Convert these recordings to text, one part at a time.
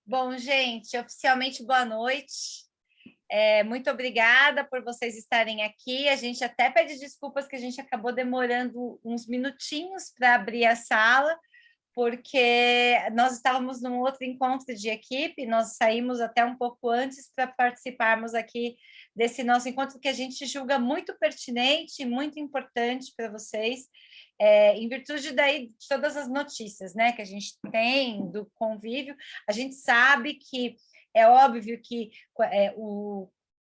Bom, gente, oficialmente boa noite. Muito obrigada por vocês estarem aqui. A gente até pede desculpas que a gente acabou demorando uns minutinhos para abrir a sala, porque nós estávamos num outro encontro de equipe, nós saímos até um pouco antes para participarmos aqui desse nosso encontro, que a gente julga muito pertinente, muito importante para vocês, em virtude daí de todas as notícias, né, que a gente tem do convívio. A gente sabe que é óbvio que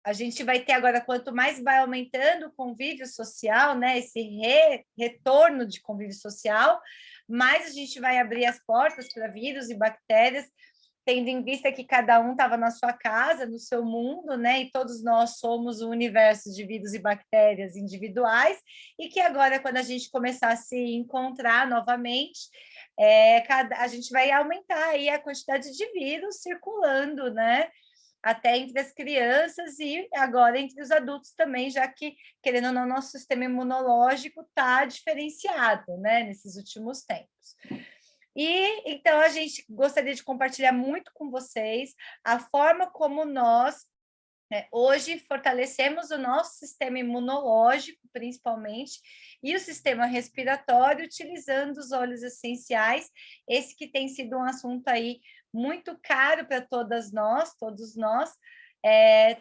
a gente vai ter agora, quanto mais vai aumentando o convívio social, né, esse retorno de convívio social, mais a gente vai abrir as portas para vírus e bactérias, tendo em vista que cada um estava na sua casa, no seu mundo, né? E todos nós somos um universo de vírus e bactérias individuais, e que agora, quando a gente começar a se encontrar novamente, a gente vai aumentar aí a quantidade de vírus circulando, né? Até entre as crianças e agora entre os adultos também, já que, querendo ou não, nosso sistema imunológico está diferenciado, né, nesses últimos tempos. E então a gente gostaria de compartilhar muito com vocês a forma como nós hoje fortalecemos o nosso sistema imunológico, principalmente, e o sistema respiratório, utilizando os óleos essenciais, esse que tem sido um assunto aí muito caro para todos nós,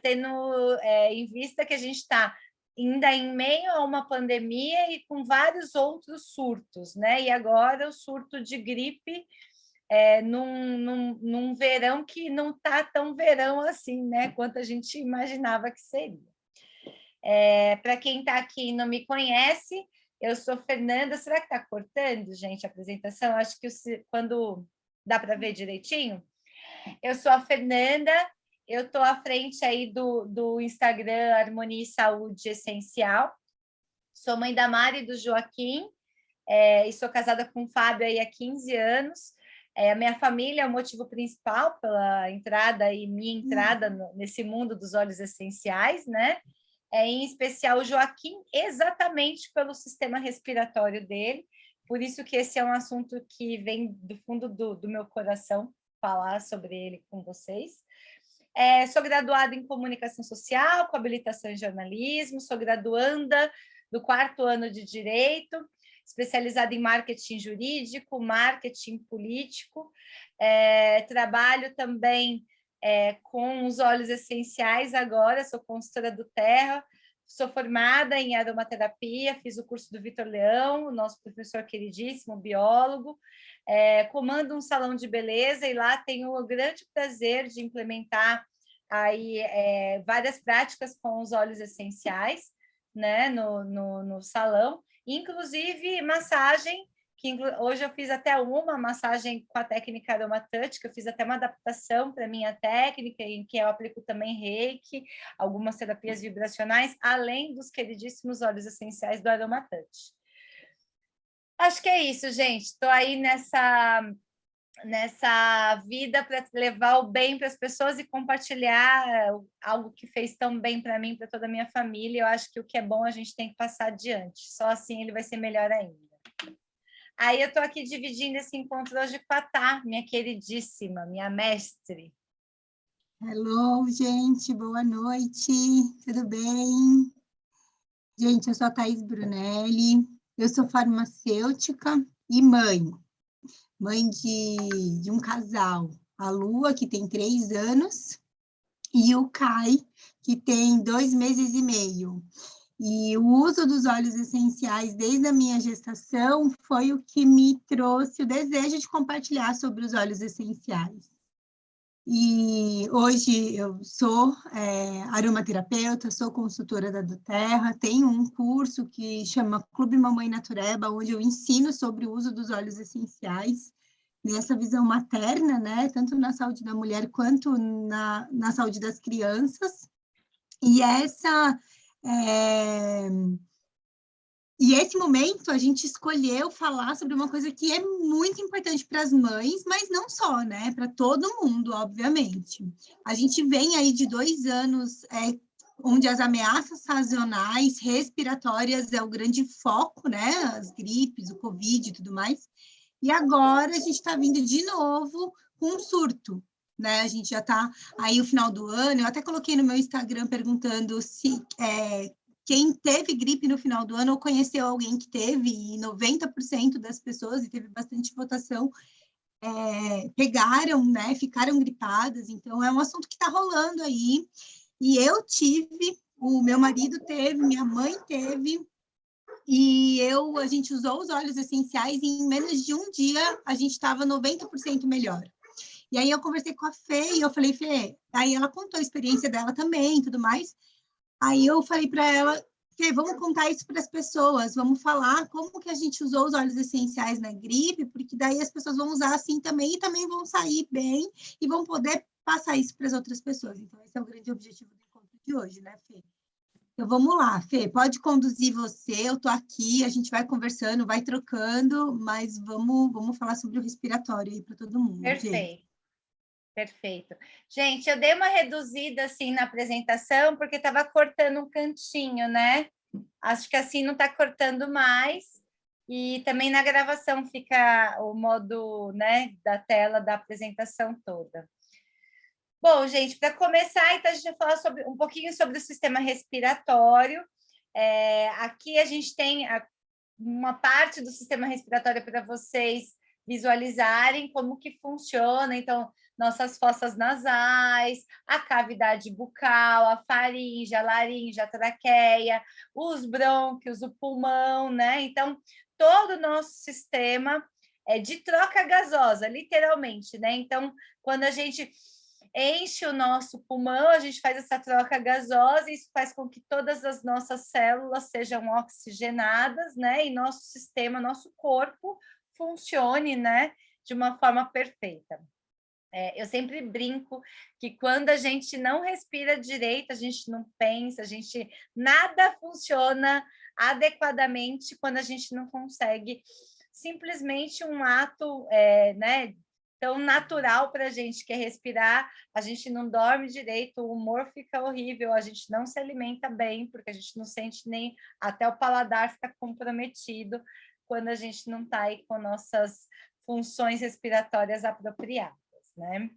tendo em vista que a gente está ainda em meio a uma pandemia e com vários outros surtos, né? E agora o surto de gripe num verão que não está tão verão assim, né? Quanto a gente imaginava que seria. Para quem está aqui e não me conhece, eu sou Fernanda. Será que está cortando, gente, a apresentação? Acho que quando dá para ver direitinho. Eu sou a Fernanda, eu estou à frente aí do Instagram Harmonia e Saúde Essencial. Sou mãe da Mari e do Joaquim, e sou casada com o Fábio aí há 15 anos. A minha família é o motivo principal pela entrada e minha entrada nesse mundo dos óleos essenciais, né? Em especial o Joaquim, exatamente pelo sistema respiratório dele. Por isso que esse é um assunto que vem do fundo do meu coração, falar sobre ele com vocês. Sou graduada em comunicação social, com habilitação em jornalismo, sou graduanda do 4º ano de Direito, especializada em marketing jurídico, marketing político. Trabalho também com os óleos essenciais agora, sou consultora do Terra, sou formada em aromaterapia, fiz o curso do Vitor Leão, o nosso professor queridíssimo, biólogo, comando um salão de beleza e lá tenho o grande prazer de implementar aí várias práticas com os óleos essenciais, né, no salão, inclusive massagem, que hoje eu fiz até uma massagem com a técnica Aromatouch, que eu fiz até uma adaptação para a minha técnica, em que eu aplico também Reiki, algumas terapias vibracionais, além dos queridíssimos óleos essenciais do Aromatouch. Acho que é isso, gente. Estou aí nessa vida para levar o bem para as pessoas e compartilhar algo que fez tão bem para mim, para toda a minha família. Eu acho que o que é bom a gente tem que passar adiante, só assim ele vai ser melhor ainda. Aí eu estou aqui dividindo esse encontro hoje com a Tá, minha queridíssima, minha mestre. Hello, gente, boa noite, tudo bem? Gente, eu sou a Thaís Brunelli, eu sou farmacêutica e mãe de um casal, a Lua, que tem 3 anos, e o Kai, que tem 2 meses e meio. E o uso dos óleos essenciais desde a minha gestação foi o que me trouxe o desejo de compartilhar sobre os óleos essenciais. E hoje eu sou aromaterapeuta, sou consultora da do Terra, tenho um curso que chama Clube Mamãe Natureba, onde eu ensino sobre o uso dos óleos essenciais, nessa visão materna, né, tanto na saúde da mulher quanto na saúde das crianças. E esse momento a gente escolheu falar sobre uma coisa que é muito importante para as mães, mas não só, né? Para todo mundo, obviamente. A gente vem aí de 2 anos onde as ameaças sazonais, respiratórias é o grande foco, né? As gripes, o Covid e tudo mais. E agora a gente está vindo de novo com um surto. né? A gente já está aí o final do ano. Eu até coloquei no meu Instagram perguntando se quem teve gripe no final do ano ou conheceu alguém que teve, e 90% das pessoas, e teve bastante votação, pegaram, né? Ficaram gripadas. Então, é um assunto que está rolando aí. E eu tive, o meu marido teve, minha mãe teve, e a gente usou os óleos essenciais e em menos de um dia a gente estava 90% melhor. E aí eu conversei com a Fê e eu falei, Fê, aí ela contou a experiência dela também e tudo mais. Aí eu falei para ela, Fê, vamos contar isso para as pessoas, vamos falar como que a gente usou os óleos essenciais na gripe, porque daí as pessoas vão usar assim também e também vão sair bem e vão poder passar isso para as outras pessoas. Então, esse é o grande objetivo do encontro de hoje, né, Fê? Então, vamos lá, Fê, pode conduzir você, eu estou aqui, a gente vai conversando, vai trocando, mas vamos falar sobre o respiratório aí para todo mundo, gente. Perfeito. Perfeito. Gente, eu dei uma reduzida assim na apresentação, porque estava cortando um cantinho, né? Acho que assim não está cortando mais. E também na gravação fica o modo, né, da tela da apresentação toda. Bom, gente, para começar, então a gente vai falar um pouquinho sobre o sistema respiratório. Aqui a gente tem uma parte do sistema respiratório para vocês visualizarem como que funciona. Então, nossas fossas nasais, a cavidade bucal, a faringe, a laringe, a traqueia, os brônquios, o pulmão, né? Então, todo o nosso sistema é de troca gasosa, literalmente, né? Então, quando a gente enche o nosso pulmão, a gente faz essa troca gasosa, e isso faz com que todas as nossas células sejam oxigenadas, né? E nosso sistema, nosso corpo funcione, né? De uma forma perfeita. Eu sempre brinco que quando a gente não respira direito, a gente não pensa, nada funciona adequadamente quando a gente não consegue simplesmente um ato, né, tão natural para a gente, que é respirar, a gente não dorme direito, o humor fica horrível, a gente não se alimenta bem, porque a gente não sente nem, até o paladar fica comprometido quando a gente não está aí com nossas funções respiratórias apropriadas, né?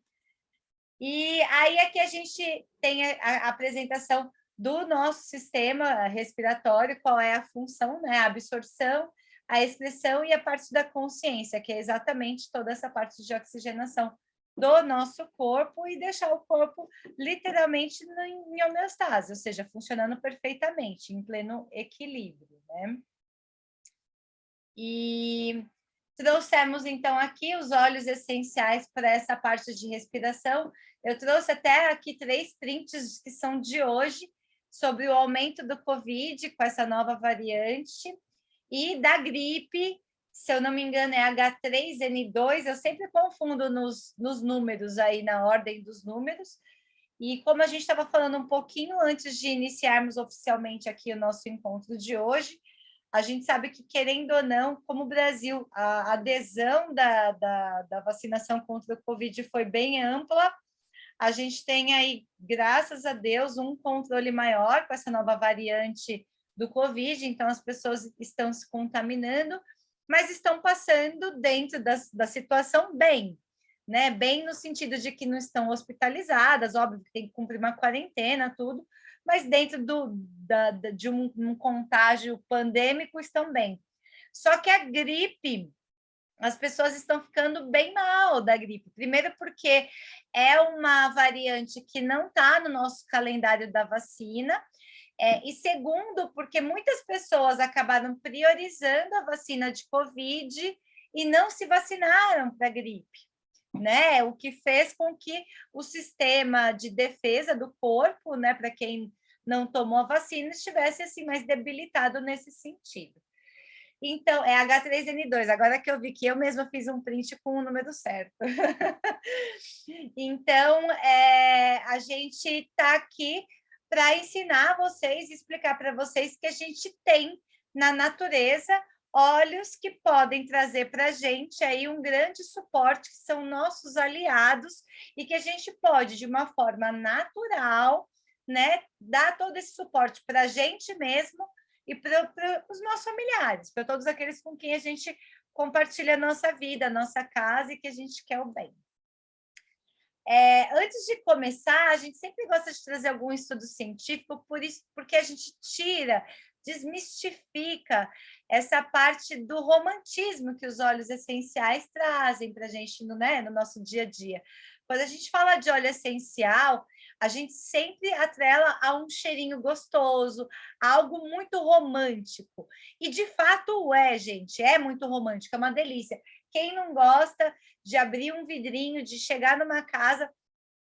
E aí aqui a gente tem a apresentação do nosso sistema respiratório, qual é a função, né? A absorção, a excreção e a parte da consciência, que é exatamente toda essa parte de oxigenação do nosso corpo e deixar o corpo literalmente em homeostase, ou seja, funcionando perfeitamente, em pleno equilíbrio, né? E trouxemos, então, aqui os óleos essenciais para essa parte de respiração. Eu trouxe até aqui 3 prints que são de hoje, sobre o aumento do Covid com essa nova variante, e da gripe, se eu não me engano, é H3N2, eu sempre confundo nos números aí, na ordem dos números. E como a gente estava falando um pouquinho antes de iniciarmos oficialmente aqui o nosso encontro de hoje, a gente sabe que, querendo ou não, como o Brasil, a adesão da vacinação contra o Covid foi bem ampla, a gente tem aí, graças a Deus, um controle maior com essa nova variante do Covid, então as pessoas estão se contaminando, mas estão passando dentro da situação bem, né? Bem no sentido de que não estão hospitalizadas, óbvio que tem que cumprir uma quarentena, tudo, mas dentro de um contágio pandêmico estão bem. Só que a gripe, as pessoas estão ficando bem mal da gripe. Primeiro porque é uma variante que não está no nosso calendário da vacina, e segundo, porque muitas pessoas acabaram priorizando a vacina de Covid e não se vacinaram para a gripe, né? O que fez com que o sistema de defesa do corpo, né, para quem não tomou a vacina, estivesse assim mais debilitado nesse sentido. Então, é H3N2, agora que eu vi que eu mesma fiz um print com o número certo. Então, a gente está aqui para ensinar vocês, explicar para vocês que a gente tem na natureza óleos que podem trazer para a gente aí um grande suporte, que são nossos aliados, e que a gente pode, de uma forma natural, né, dar todo esse suporte para a gente mesmo e para os nossos familiares, para todos aqueles com quem a gente compartilha a nossa vida, a nossa casa e que a gente quer o bem. Antes de começar, a gente sempre gosta de trazer algum estudo científico, porque a gente desmistifica essa parte do romantismo que os óleos essenciais trazem para a gente no nosso dia a dia. Quando a gente fala de óleo essencial, a gente sempre atrela a um cheirinho gostoso, algo muito romântico. E de fato gente, é muito romântico, é uma delícia. Quem não gosta de abrir um vidrinho, de chegar numa casa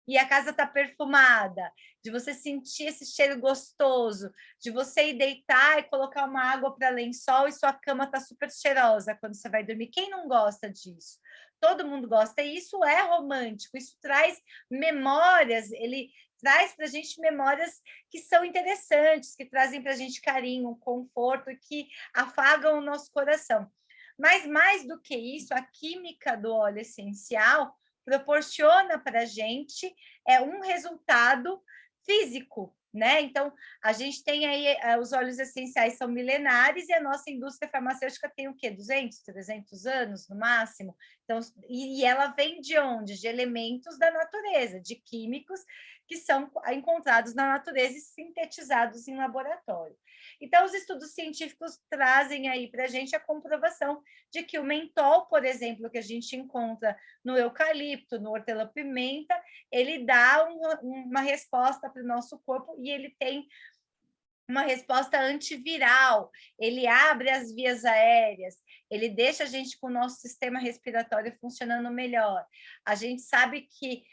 e a casa está perfumada, de você sentir esse cheiro gostoso, de você ir deitar e colocar uma água para lençol e sua cama está super cheirosa quando você vai dormir. Quem não gosta disso? Todo mundo gosta, e isso é romântico, isso traz memórias, ele traz para a gente memórias que são interessantes, que trazem para a gente carinho, conforto, que afagam o nosso coração. Mas mais do que isso, a química do óleo essencial proporciona para a gente um resultado físico, né? Então, a gente tem aí, os óleos essenciais são milenares e a nossa indústria farmacêutica tem o quê? 200, 300 anos, no máximo? Então, e ela vem de onde? De elementos da natureza, de químicos que são encontrados na natureza e sintetizados em laboratório. Então, os estudos científicos trazem aí para a gente a comprovação de que o mentol, por exemplo, que a gente encontra no eucalipto, no hortelã-pimenta, ele dá uma resposta para o nosso corpo e ele tem uma resposta antiviral, ele abre as vias aéreas, ele deixa a gente com o nosso sistema respiratório funcionando melhor. A gente sabe que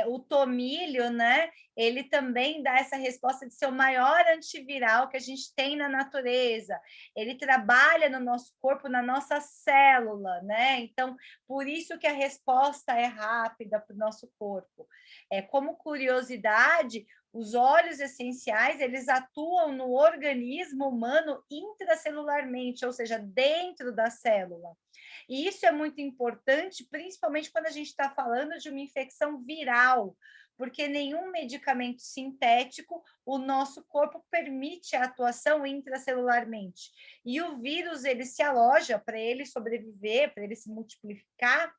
o tomilho, né, ele também dá essa resposta de ser o maior antiviral que a gente tem na natureza. Ele trabalha no nosso corpo, na nossa célula, né? Então, por isso que a resposta é rápida para o nosso corpo. Como curiosidade, os óleos essenciais, eles atuam no organismo humano intracelularmente, ou seja, dentro da célula. E isso é muito importante, principalmente quando a gente está falando de uma infecção viral, porque nenhum medicamento sintético o nosso corpo permite a atuação intracelularmente. E o vírus, ele se aloja, para ele sobreviver, para ele se multiplicar,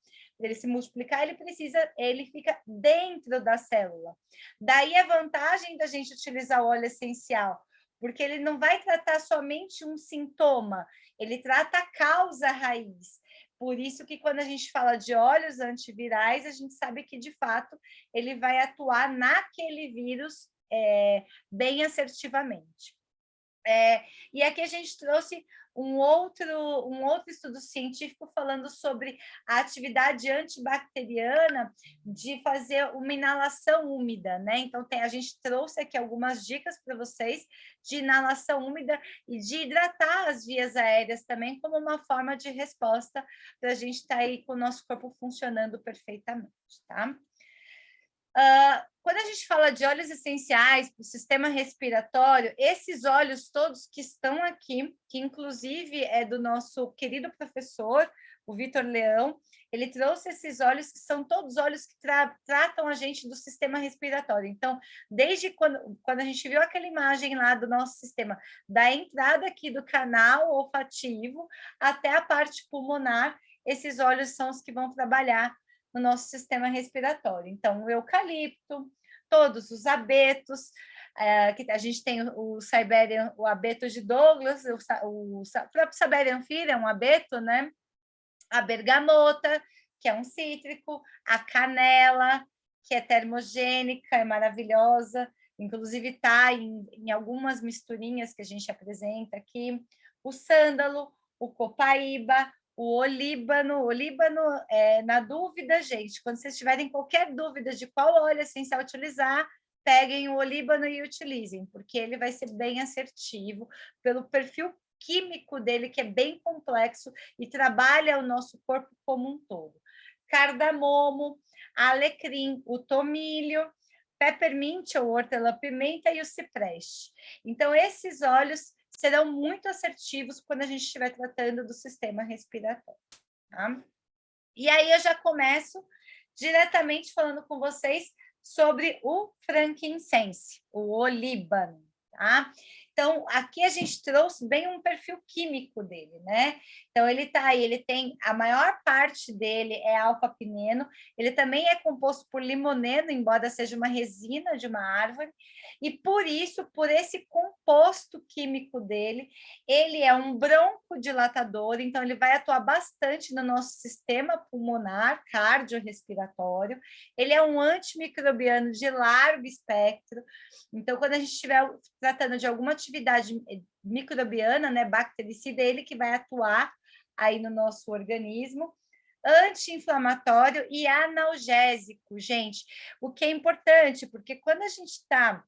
ele fica dentro da célula. Daí a vantagem da gente utilizar o óleo essencial, porque ele não vai tratar somente um sintoma, ele trata a causa raiz. Por isso que quando a gente fala de óleos antivirais, a gente sabe que, de fato, ele vai atuar naquele vírus bem assertivamente. E aqui a gente trouxe um outro estudo científico falando sobre a atividade antibacteriana de fazer uma inalação úmida, né? Então, a gente trouxe aqui algumas dicas para vocês de inalação úmida e de hidratar as vias aéreas também como uma forma de resposta para a gente estar aí com o nosso corpo funcionando perfeitamente, tá? Quando a gente fala de óleos essenciais para o sistema respiratório, esses óleos todos que estão aqui, que inclusive é do nosso querido professor, o Vitor Leão, ele trouxe esses óleos que são todos óleos que tratam a gente do sistema respiratório. Então, desde quando a gente viu aquela imagem lá do nosso sistema, da entrada aqui do canal olfativo até a parte pulmonar, esses óleos são os que vão trabalhar no nosso sistema respiratório. Então, o eucalipto, todos os abetos, que a gente tem o Siberian, o abeto de Douglas, o próprio Siberian Fir é um abeto, né? A bergamota, que é um cítrico, a canela, que é termogênica, é maravilhosa, inclusive está em algumas misturinhas que a gente apresenta aqui, o sândalo, o copaíba, o olíbano, na dúvida, gente, quando vocês tiverem qualquer dúvida de qual óleo essencial utilizar, peguem o olíbano e utilizem, porque ele vai ser bem assertivo, pelo perfil químico dele, que é bem complexo e trabalha o nosso corpo como um todo. Cardamomo, alecrim, o tomilho, peppermint ou hortelã-pimenta e o cipreste. Então, esses óleos serão muito assertivos quando a gente estiver tratando do sistema respiratório. Tá? E aí eu já começo diretamente falando com vocês sobre o frankincense, o olíbano. Tá? Então, aqui a gente trouxe bem um perfil químico dele, né? Então, ele tá aí, ele tem, a maior parte dele é alfa-pineno, ele também é composto por limoneno, embora seja uma resina de uma árvore, e por isso, por esse composto químico dele, ele é um broncodilatador, então ele vai atuar bastante no nosso sistema pulmonar, cardiorrespiratório, ele é um antimicrobiano de largo espectro, então quando a gente estiver tratando de alguma atividade microbiana, né, bactericida, é ele que vai atuar aí no nosso organismo, anti-inflamatório e analgésico, gente, o que é importante, porque quando a gente está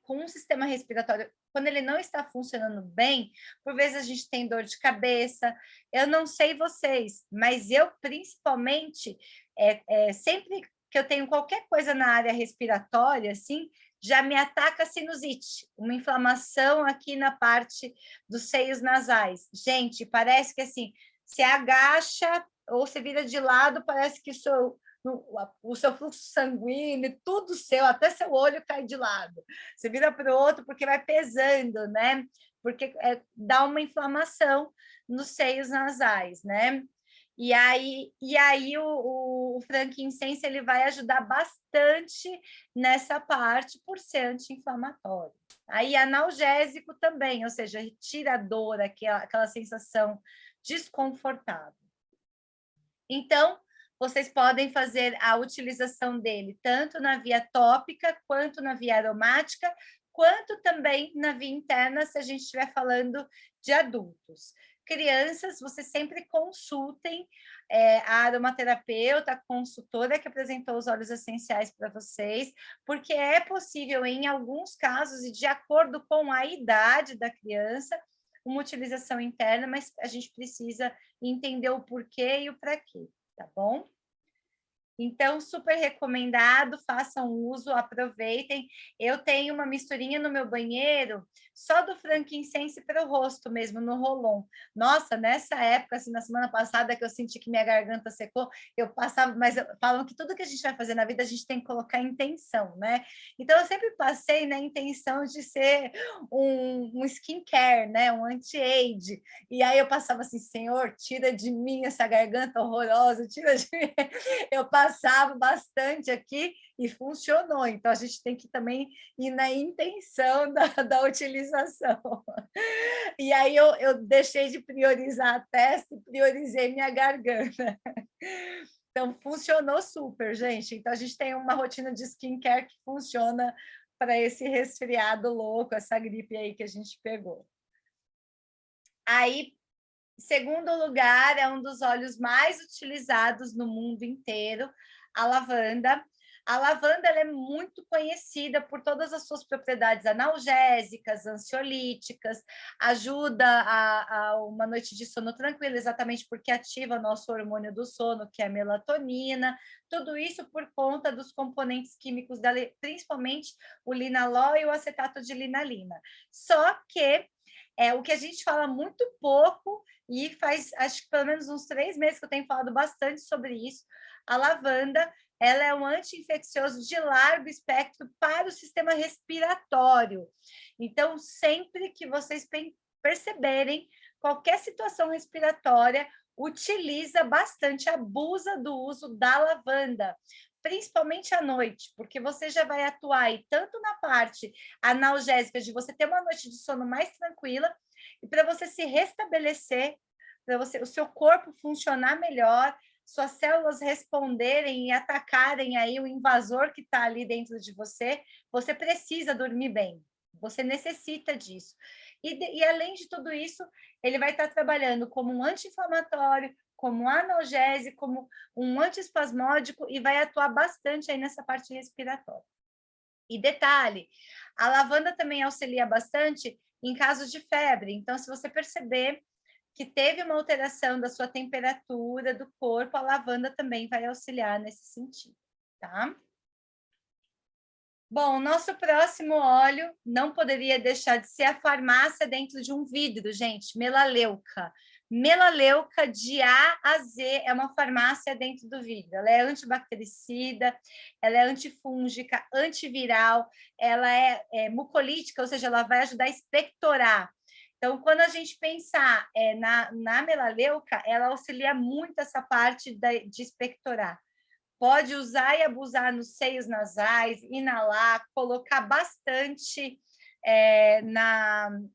com um sistema respiratório, quando ele não está funcionando bem, por vezes a gente tem dor de cabeça, eu não sei vocês, mas eu principalmente, sempre que eu tenho qualquer coisa na área respiratória, assim, já me ataca a sinusite, uma inflamação aqui na parte dos seios nasais. Gente, parece que assim, se agacha ou se vira de lado, parece que o seu fluxo sanguíneo, tudo seu, até seu olho cai de lado. Você vira para o outro porque vai pesando, né? Porque dá uma inflamação nos seios nasais, né? E aí o frankincense ele vai ajudar bastante nessa parte por ser anti-inflamatório. Aí analgésico também, ou seja, retira a dor, aquela sensação desconfortável. Então, vocês podem fazer a utilização dele tanto na via tópica, quanto na via aromática, quanto também na via interna, se a gente estiver falando de adultos. Crianças, vocês sempre consultem a aromaterapeuta, a consultora que apresentou os óleos essenciais para vocês, porque é possível, em alguns casos, e de acordo com a idade da criança, uma utilização interna, mas a gente precisa entender o porquê e o para quê, tá bom? Então, super recomendado, façam uso, aproveitem. Eu tenho uma misturinha no meu banheiro, só do frankincense para o rosto mesmo, no Rolon. Nossa, nessa época, assim, na semana passada, que eu senti que minha garganta secou, eu passava, mas falam que tudo que a gente vai fazer na vida, a gente tem que colocar intenção, né? Então, eu sempre passei na intenção de ser um skincare, né? Um anti-age. E aí eu passava assim, Senhor, tira de mim essa garganta horrorosa, tira de mim. Eu passava bastante aqui e funcionou. Então, a gente tem que também ir na intenção da utilização. E aí eu deixei de priorizar a testa e priorizei minha garganta. Então, funcionou super, gente. Então, a gente tem uma rotina de skincare que funciona para esse resfriado louco, essa gripe aí que a gente pegou. Aí, segundo lugar, é um dos óleos mais utilizados no mundo inteiro, a lavanda. A lavanda ela é muito conhecida por todas as suas propriedades analgésicas, ansiolíticas, ajuda a uma noite de sono tranquila, exatamente porque ativa o nosso hormônio do sono, que é a melatonina, tudo isso por conta dos componentes químicos dela, principalmente o linalol e o acetato de linalina. Só que o que a gente fala muito pouco, e faz acho que pelo menos uns 3 meses que eu tenho falado bastante sobre isso, a lavanda ela é um anti-infeccioso de largo espectro para o sistema respiratório. Então, sempre que vocês perceberem qualquer situação respiratória, utiliza bastante, abusa do uso da lavanda, principalmente à noite, porque você já vai atuar aí tanto na parte analgésica de você ter uma noite de sono mais tranquila, e para você se restabelecer, para o seu corpo funcionar melhor, suas células responderem e atacarem aí o invasor que está ali dentro de você, você precisa dormir bem, você necessita disso. E além de tudo isso, ele vai estar trabalhando como um anti-inflamatório, como um analgésico, como um antiespasmódico e vai atuar bastante aí nessa parte respiratória. E detalhe, a lavanda também auxilia bastante em casos de febre. Então, se você perceber que teve uma alteração da sua temperatura do corpo, a lavanda também vai auxiliar nesse sentido, tá? Bom, nosso próximo óleo não poderia deixar de ser a farmácia dentro de um vidro, gente, melaleuca. Melaleuca de A a Z é uma farmácia dentro do vidro. Ela é antibactericida, ela é antifúngica, antiviral, ela é mucolítica, ou seja, ela vai ajudar a expectorar. Então, quando a gente pensar na melaleuca, ela auxilia muito essa parte de expectorar. Pode usar e abusar nos seios nasais, inalar, colocar bastante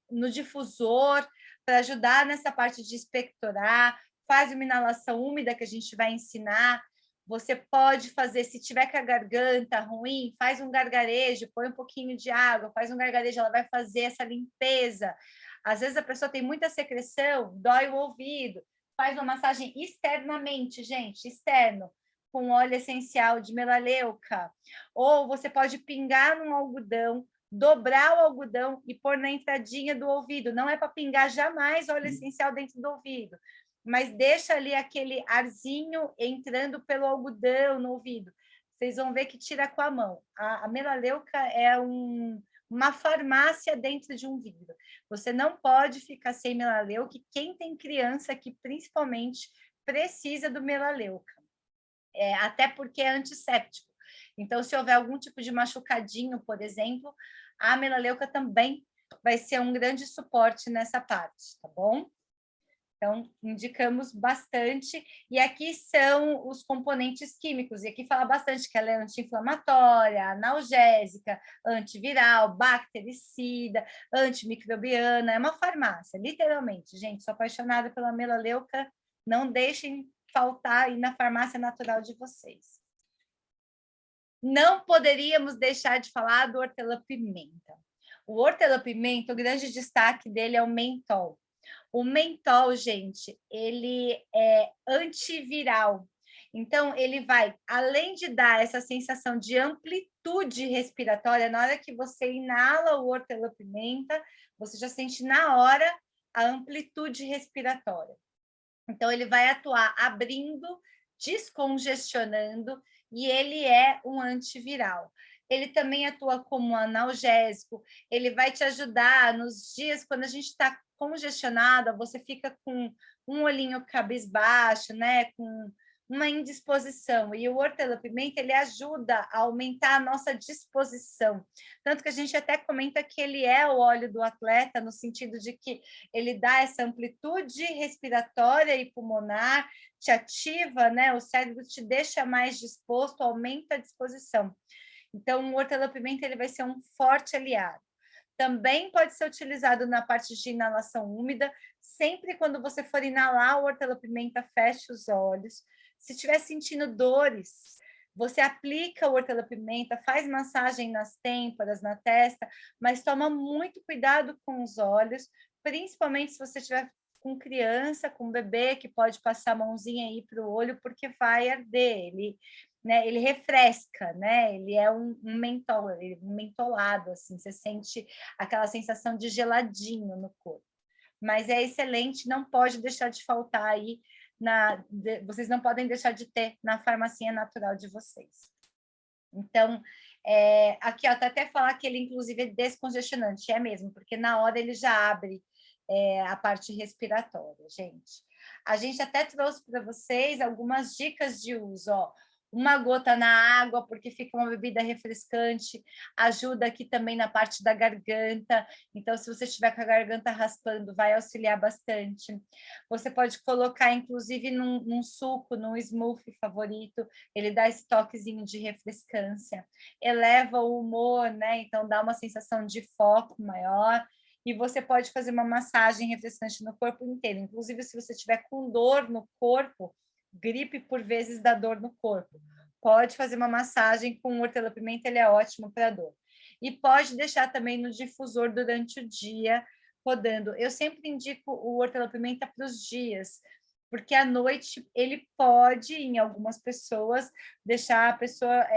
no difusor, para ajudar nessa parte de expectorar, faz uma inalação úmida que a gente vai ensinar. Você pode fazer, se tiver com a garganta ruim, faz um gargarejo, põe um pouquinho de água, faz um gargarejo, ela vai fazer essa limpeza. Às vezes a pessoa tem muita secreção, dói o ouvido, faz uma massagem externamente, gente, externo, com óleo essencial de melaleuca. Ou você pode pingar num algodão, dobrar o algodão e pôr na entradinha do ouvido. Não é para pingar jamais óleo essencial dentro do ouvido, mas deixa ali aquele arzinho entrando pelo algodão no ouvido. Vocês vão ver que tira com a mão. A melaleuca é uma farmácia dentro de um vidro. Você não pode ficar sem melaleuca, e quem tem criança que principalmente precisa do melaleuca. Até porque é antisséptico. Então, se houver algum tipo de machucadinho, por exemplo, a melaleuca também vai ser um grande suporte nessa parte, tá bom? Então, indicamos bastante. E aqui são os componentes químicos. E aqui fala bastante que ela é anti-inflamatória, analgésica, antiviral, bactericida, antimicrobiana. É uma farmácia, literalmente. Gente, sou apaixonada pela melaleuca. Não deixem faltar aí na farmácia natural de vocês. Não poderíamos deixar de falar do hortelã-pimenta. O hortelã-pimenta, o grande destaque dele é o mentol. O mentol, gente, ele é antiviral. Então, ele vai, além de dar essa sensação de amplitude respiratória, na hora que você inala o hortelã-pimenta, você já sente na hora a amplitude respiratória. Então, ele vai atuar abrindo, descongestionando, e ele é um antiviral. Ele também atua como analgésico, ele vai te ajudar nos dias quando a gente está congestionada, você fica com um olhinho cabisbaixo, né? Com uma indisposição. E o hortelã-pimenta, ele ajuda a aumentar a nossa disposição. Tanto que a gente até comenta que ele é o óleo do atleta, no sentido de que ele dá essa amplitude respiratória e pulmonar, te ativa, né? O cérebro te deixa mais disposto, aumenta a disposição. Então, o hortelã-pimenta ele vai ser um forte aliado. Também pode ser utilizado na parte de inalação úmida. Sempre quando você for inalar o hortelã-pimenta, feche os olhos. Se estiver sentindo dores, você aplica o hortelã-pimenta, faz massagem nas têmporas, na testa, mas toma muito cuidado com os olhos, principalmente se você estiver com criança, com bebê, que pode passar a mãozinha aí para o olho, porque vai arder. Ele refresca, né? Ele é um mentol, um mentolado, assim, você sente aquela sensação de geladinho no corpo. Mas é excelente, não pode deixar de faltar aí, vocês não podem deixar de ter na farmacinha natural de vocês. Então, aqui, ó, tá até falar que ele, inclusive, é descongestionante, é mesmo, porque na hora ele já abre a parte respiratória, gente. A gente até trouxe para vocês algumas dicas de uso, ó. Uma gota na água, porque fica uma bebida refrescante, ajuda aqui também na parte da garganta, então se você estiver com a garganta raspando, vai auxiliar bastante. Você pode colocar, inclusive, num suco, num smoothie favorito, ele dá esse toquezinho de refrescância, eleva o humor, né? Então dá uma sensação de foco maior, e você pode fazer uma massagem refrescante no corpo inteiro, inclusive se você estiver com dor no corpo, gripe por vezes dá dor no corpo. Pode fazer uma massagem com hortelã-pimenta, ele é ótimo para dor. E pode deixar também no difusor durante o dia, rodando. Eu sempre indico o hortelã-pimenta para os dias, porque à noite ele pode, em algumas pessoas, deixar a pessoa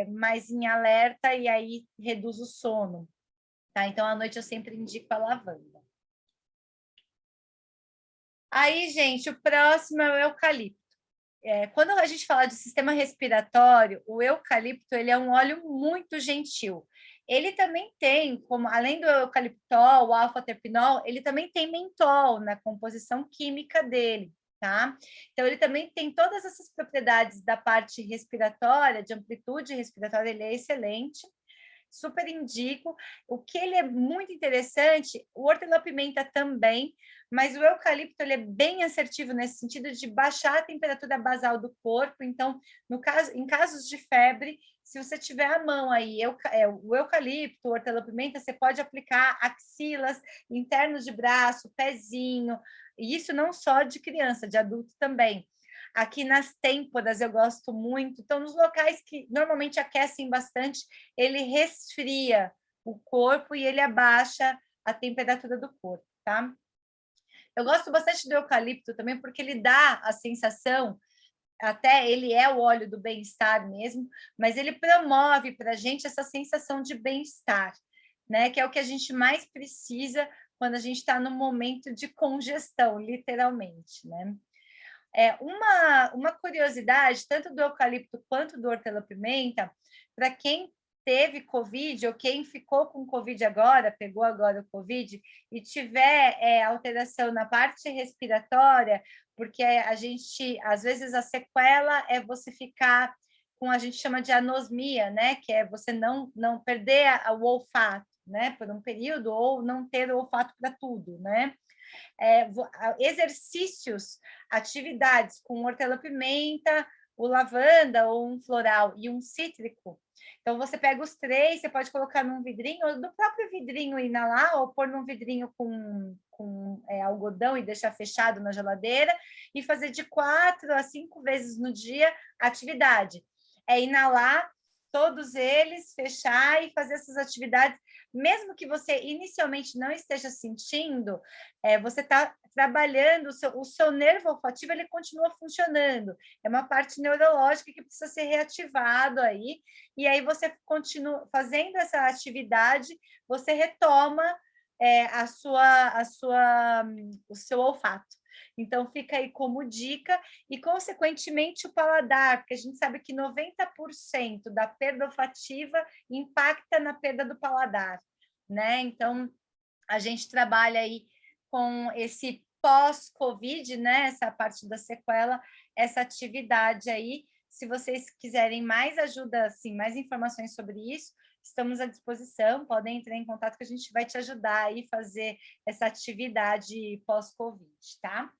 mais em alerta e aí reduz o sono. Tá? Então, à noite eu sempre indico a lavanda. Aí, gente, o próximo é o eucalipto. Quando a gente fala de sistema respiratório, o eucalipto ele é um óleo muito gentil. Ele também tem, como além do eucaliptol, o alfa-terpinol, ele também tem mentol na composição química dele, tá? Então, ele também tem todas essas propriedades da parte respiratória, de amplitude respiratória, ele é excelente. Super indico. O que ele é muito interessante, o hortelã-pimenta também, mas o eucalipto ele é bem assertivo nesse sentido de baixar a temperatura basal do corpo. Então, no caso, em casos de febre, se você tiver à mão aí o eucalipto, o hortelã-pimenta, você pode aplicar axilas, internos de braço, pezinho, e isso não só de criança, de adulto também. Aqui nas têmporas eu gosto muito. Então, nos locais que normalmente aquecem bastante, ele resfria o corpo e ele abaixa a temperatura do corpo, tá? Eu gosto bastante do eucalipto também, porque ele dá a sensação, até ele é o óleo do bem-estar mesmo, mas ele promove para a gente essa sensação de bem-estar, né? Que é o que a gente mais precisa quando a gente está no momento de congestão, literalmente, né? Uma curiosidade, tanto do eucalipto quanto do hortelã-pimenta, para quem teve Covid ou quem ficou com Covid agora, pegou agora o Covid, e tiver alteração na parte respiratória, porque a gente, às vezes, a sequela é você ficar com, a gente chama de anosmia, né? Que é você não perder o olfato, né? Por um período, ou não ter o olfato para tudo, né? Exercícios, atividades com hortelã-pimenta, o lavanda ou um floral e um cítrico. Então, você pega os três, você pode colocar num vidrinho, ou do próprio vidrinho inalar, ou pôr num vidrinho com algodão e deixar fechado na geladeira, e fazer de 4 a 5 vezes no dia atividade. É inalar todos eles, fechar e fazer essas atividades, mesmo que você inicialmente não esteja sentindo, você está trabalhando, o seu nervo olfativo, ele continua funcionando, é uma parte neurológica que precisa ser reativado aí, e aí você continua fazendo essa atividade, você retoma o seu olfato. Então, fica aí como dica, e, consequentemente, o paladar, porque a gente sabe que 90% da perda olfativa impacta na perda do paladar, né? Então, a gente trabalha aí com esse pós-Covid, né? Essa parte da sequela, essa atividade aí. Se vocês quiserem mais ajuda, assim, mais informações sobre isso, estamos à disposição, podem entrar em contato que a gente vai te ajudar aí a fazer essa atividade pós-Covid, tá?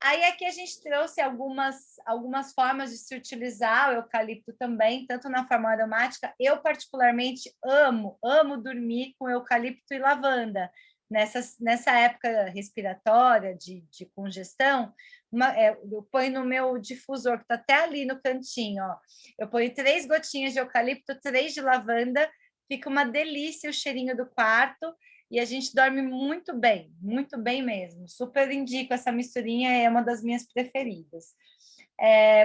Aí aqui a gente trouxe algumas formas de se utilizar o eucalipto também, tanto na forma aromática. Eu, particularmente, amo dormir com eucalipto e lavanda. Nessa época respiratória, de congestão, eu ponho no meu difusor, que está até ali no cantinho, ó. Eu ponho 3 gotinhas de eucalipto, 3 de lavanda, fica uma delícia o cheirinho do quarto, e a gente dorme muito bem mesmo. Super indico essa misturinha, é uma das minhas preferidas.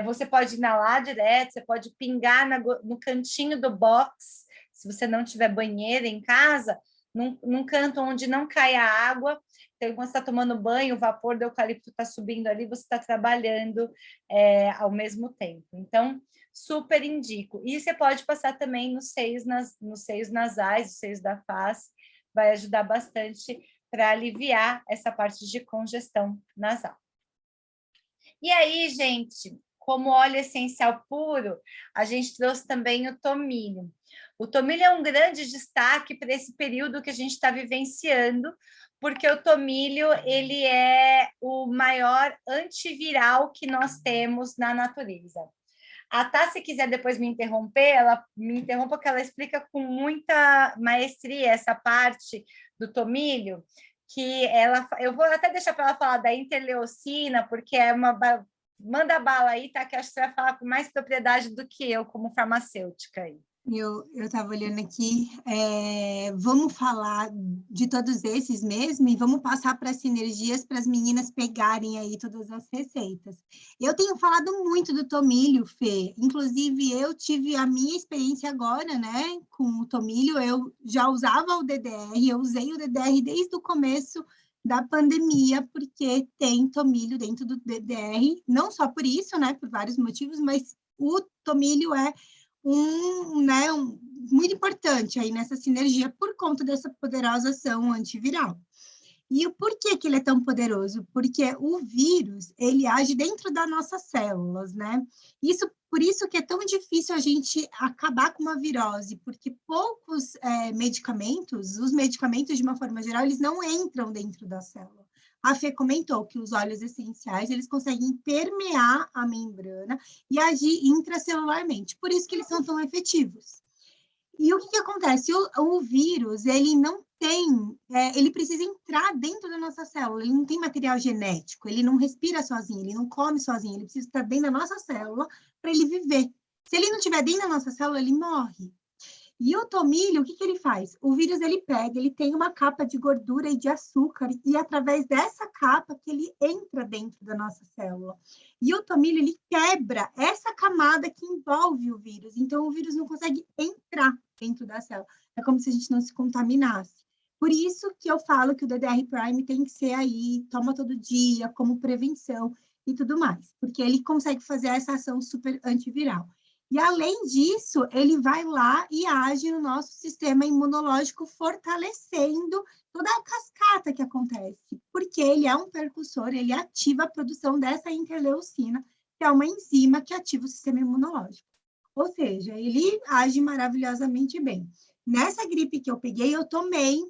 Você pode inalar direto, você pode pingar no cantinho do box, se você não tiver banheira em casa, num canto onde não cai a água. Então, quando você está tomando banho, o vapor do eucalipto está subindo ali, você está trabalhando ao mesmo tempo. Então, super indico. E você pode passar também nos seios nasais, os seios da face, vai ajudar bastante para aliviar essa parte de congestão nasal. E aí, gente, como óleo essencial puro, a gente trouxe também o tomilho. O tomilho é um grande destaque para esse período que a gente está vivenciando, porque o tomilho ele é o maior antiviral que nós temos na natureza. A Tá, se quiser depois me interromper, ela me interrompa, porque ela explica com muita maestria essa parte do tomilho, que eu vou até deixar para ela falar da interleucina, porque é manda bala aí, tá? Que acho que você vai falar com mais propriedade do que eu, como farmacêutica aí. Eu estava olhando aqui, vamos falar de todos esses mesmo e vamos passar para as sinergias para as meninas pegarem aí todas as receitas. Eu tenho falado muito do tomilho, Fê, inclusive eu tive a minha experiência agora, né, com o tomilho. Eu já usava o DDR, eu usei o DDR desde o começo da pandemia, porque tem tomilho dentro do DDR, não só por isso, né, por vários motivos, mas o tomilho é muito importante aí nessa sinergia por conta dessa poderosa ação antiviral. E o porquê que ele é tão poderoso? Porque o vírus, ele age dentro das nossas células, né? Por isso que é tão difícil a gente acabar com uma virose, porque poucos medicamentos, os medicamentos, de uma forma geral, eles não entram dentro da célula. A Fê comentou que os óleos essenciais, eles conseguem permear a membrana e agir intracelularmente, por isso que eles são tão efetivos. E o que acontece? O vírus, ele não tem, ele precisa entrar dentro da nossa célula, ele não tem material genético, ele não respira sozinho, ele não come sozinho, ele precisa estar dentro da nossa célula para ele viver. Se ele não estiver dentro da nossa célula, ele morre. E o tomilho, o que ele faz? O vírus, ele pega, ele tem uma capa de gordura e de açúcar, e é através dessa capa que ele entra dentro da nossa célula. E o tomilho, ele quebra essa camada que envolve o vírus, então o vírus não consegue entrar dentro da célula. É como se a gente não se contaminasse. Por isso que eu falo que o DDR Prime tem que ser aí, toma todo dia, como prevenção e tudo mais, porque ele consegue fazer essa ação super antiviral. E, além disso, ele vai lá e age no nosso sistema imunológico, fortalecendo toda a cascata que acontece, porque ele é um percussor, ele ativa a produção dessa interleucina, que é uma enzima que ativa o sistema imunológico. Ou seja, ele age maravilhosamente bem. Nessa gripe que eu peguei, eu tomei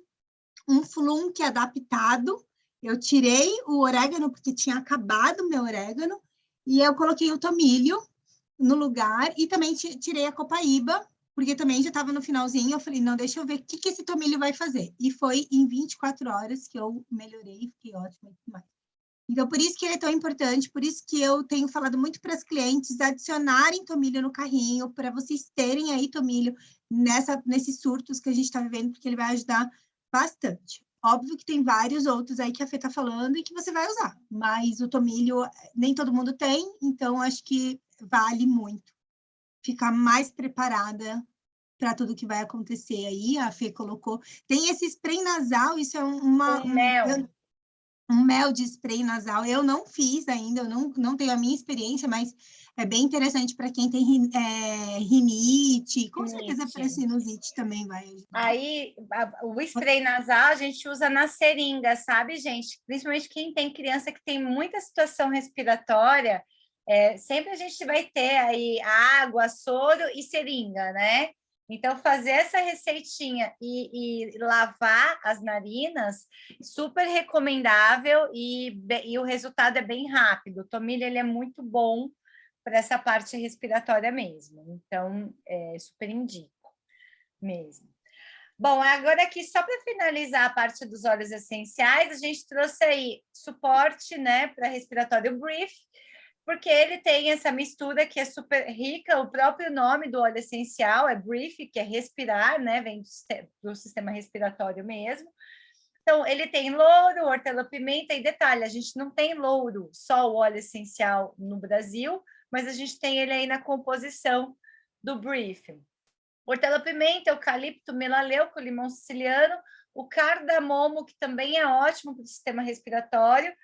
um flunque adaptado, eu tirei o orégano, porque tinha acabado o meu orégano, e eu coloquei o tomilho no lugar, e também tirei a copaíba, porque também já estava no finalzinho, eu falei, não, deixa eu ver o que esse tomilho vai fazer. E foi em 24 horas que eu melhorei, fiquei ótima e tudo mais. Então, por isso que ele é tão importante, por isso que eu tenho falado muito para as clientes adicionarem tomilho no carrinho, para vocês terem aí tomilho nesses surtos que a gente está vivendo, porque ele vai ajudar bastante. Óbvio que tem vários outros aí que a Fê está falando e que você vai usar, mas o tomilho nem todo mundo tem, então acho que vale muito ficar mais preparada para tudo que vai acontecer aí. A Fê colocou. Tem esse spray nasal, isso é um mel de spray nasal. Eu não fiz ainda, eu não tenho a minha experiência, mas é bem interessante para quem tem rinite, com certeza para sinusite também vai ajudar. Aí, o spray nasal a gente usa na seringa, sabe, gente? Principalmente quem tem criança que tem muita situação respiratória, sempre a gente vai ter aí água, soro e seringa, né? Então, fazer essa receitinha e lavar as narinas, super recomendável e o resultado é bem rápido. O tomilho, ele é muito bom para essa parte respiratória mesmo. Então, super indico mesmo. Bom, agora aqui, só para finalizar a parte dos óleos essenciais, a gente trouxe aí suporte, né, para respiratório Brief, porque ele tem essa mistura que é super rica, o próprio nome do óleo essencial é Brief, que é respirar, né, vem do sistema respiratório mesmo. Então, ele tem louro, hortelã-pimenta, e detalhe, a gente não tem louro, só o óleo essencial no Brasil, mas a gente tem ele aí na composição do Brief. Hortelã-pimenta, eucalipto, melaleuco, limão siciliano, o cardamomo, que também é ótimo para o sistema respiratório,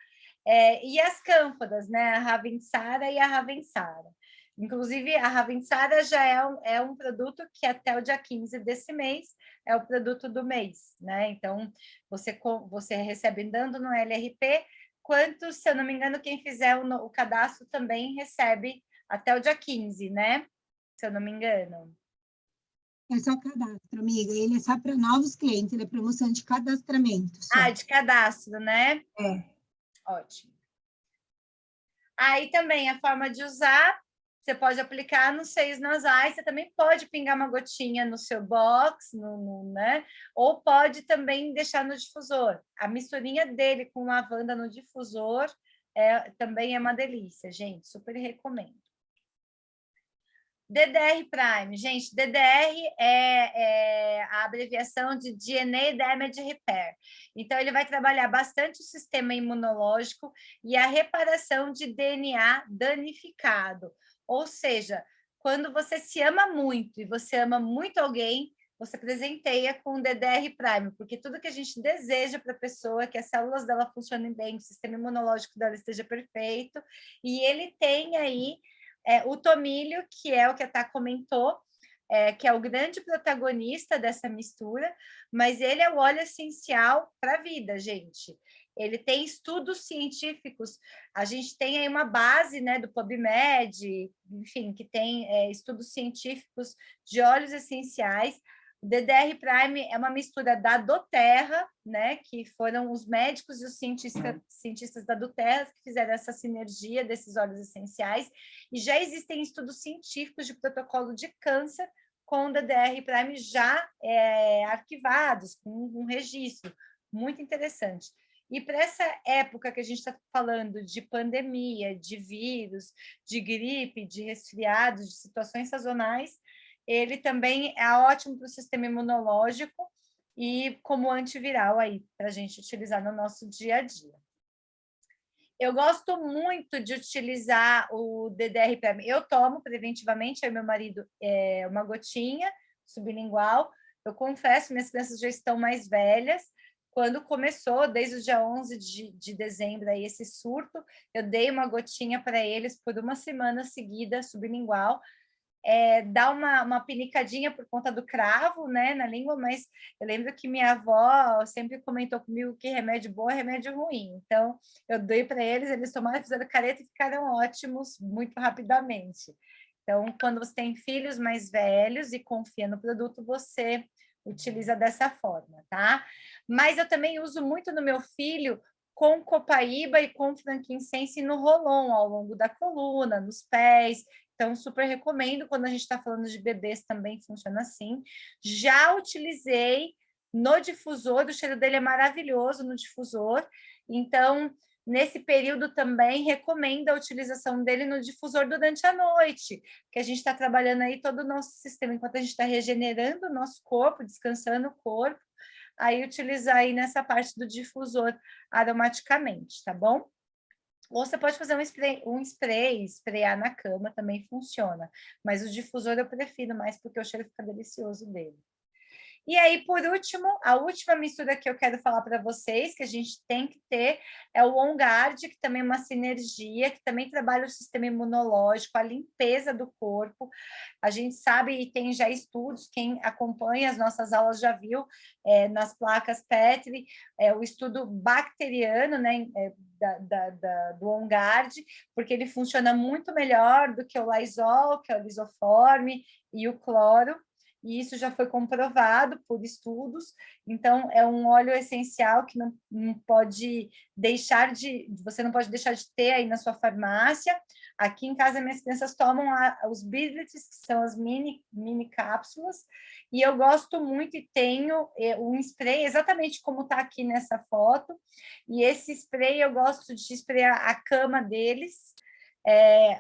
e as cânforas, né? A Ravensara e a Ravensara. Inclusive, a Ravensara já é um produto que até o dia 15 desse mês é o produto do mês, né? Então, você recebe dando no LRP, quanto, se eu não me engano, quem fizer o cadastro também recebe até o dia 15, né? Se eu não me engano. É só cadastro, amiga. Ele é só para novos clientes, ele é promoção de cadastramento. Só. De cadastro, né? É. Ótimo. Aí também a forma de usar, você pode aplicar nos seios nasais, você também pode pingar uma gotinha no seu box, né? Ou pode também deixar no difusor. A misturinha dele com lavanda no difusor também é uma delícia, gente. Super recomendo. DDR Prime, gente, DDR é a abreviação de DNA Damage Repair. Então, ele vai trabalhar bastante o sistema imunológico e a reparação de DNA danificado. Ou seja, quando você se ama muito e você ama muito alguém, você presenteia com o DDR Prime, porque tudo que a gente deseja para a pessoa é que as células dela funcionem bem, o sistema imunológico dela esteja perfeito, e ele tem aí o tomilho, que é o que a Tá comentou, que é o grande protagonista dessa mistura, mas ele é o óleo essencial para a vida, gente. Ele tem estudos científicos, a gente tem aí uma base, né, do PubMed, enfim, que tem estudos científicos de óleos essenciais. O DDR Prime é uma mistura da doTERRA, né, que foram os médicos e os cientistas da doTERRA que fizeram essa sinergia desses óleos essenciais, e já existem estudos científicos de protocolo de câncer com o DDR Prime já arquivados, com um registro muito interessante. E para essa época que a gente está falando de pandemia, de vírus, de gripe, de resfriados, de situações sazonais, ele também é ótimo para o sistema imunológico e como antiviral aí, para a gente utilizar no nosso dia a dia. Eu gosto muito de utilizar o DDR Prime. Eu tomo preventivamente, aí meu marido, uma gotinha sublingual. Eu confesso, minhas crianças já estão mais velhas. Quando começou, desde o dia 11 de dezembro, aí, esse surto, eu dei uma gotinha para eles por uma semana seguida, sublingual. Dá uma pinicadinha por conta do cravo, né, na língua, mas eu lembro que minha avó sempre comentou comigo que remédio bom é remédio ruim. Então, eu dei para eles, eles tomaram, fizeram careta e ficaram ótimos muito rapidamente. Então, quando você tem filhos mais velhos e confia no produto, você utiliza dessa forma, tá? Mas eu também uso muito no meu filho com copaíba e com frankincense no rolon, ao longo da coluna, nos pés. Então, super recomendo, quando a gente está falando de bebês também funciona assim. Já utilizei no difusor, o cheiro dele é maravilhoso no difusor. Então, nesse período também, recomendo a utilização dele no difusor durante a noite, que a gente está trabalhando aí todo o nosso sistema, enquanto a gente está regenerando o nosso corpo, descansando o corpo, aí utilizar aí nessa parte do difusor aromaticamente, tá bom? Ou você pode fazer um spray, sprayar na cama também funciona. Mas o difusor eu prefiro mais porque o cheiro fica delicioso dele. E aí, por último, a última mistura que eu quero falar para vocês, que a gente tem que ter, é o On Guard, que também é uma sinergia, que também trabalha o sistema imunológico, a limpeza do corpo. A gente sabe e tem já estudos, quem acompanha as nossas aulas já viu, nas placas Petri, o estudo bacteriano, né, do On Guard, porque ele funciona muito melhor do que o Lysol, que é o lisoforme e o cloro, e isso já foi comprovado por estudos. Então, é um óleo essencial que não pode deixar você não pode deixar de ter aí na sua farmácia. Aqui em casa, minhas crianças tomam os Bidlets, que são as mini cápsulas, e eu gosto muito e tenho um spray, exatamente como está aqui nessa foto, e esse spray eu gosto de sprayar a cama deles,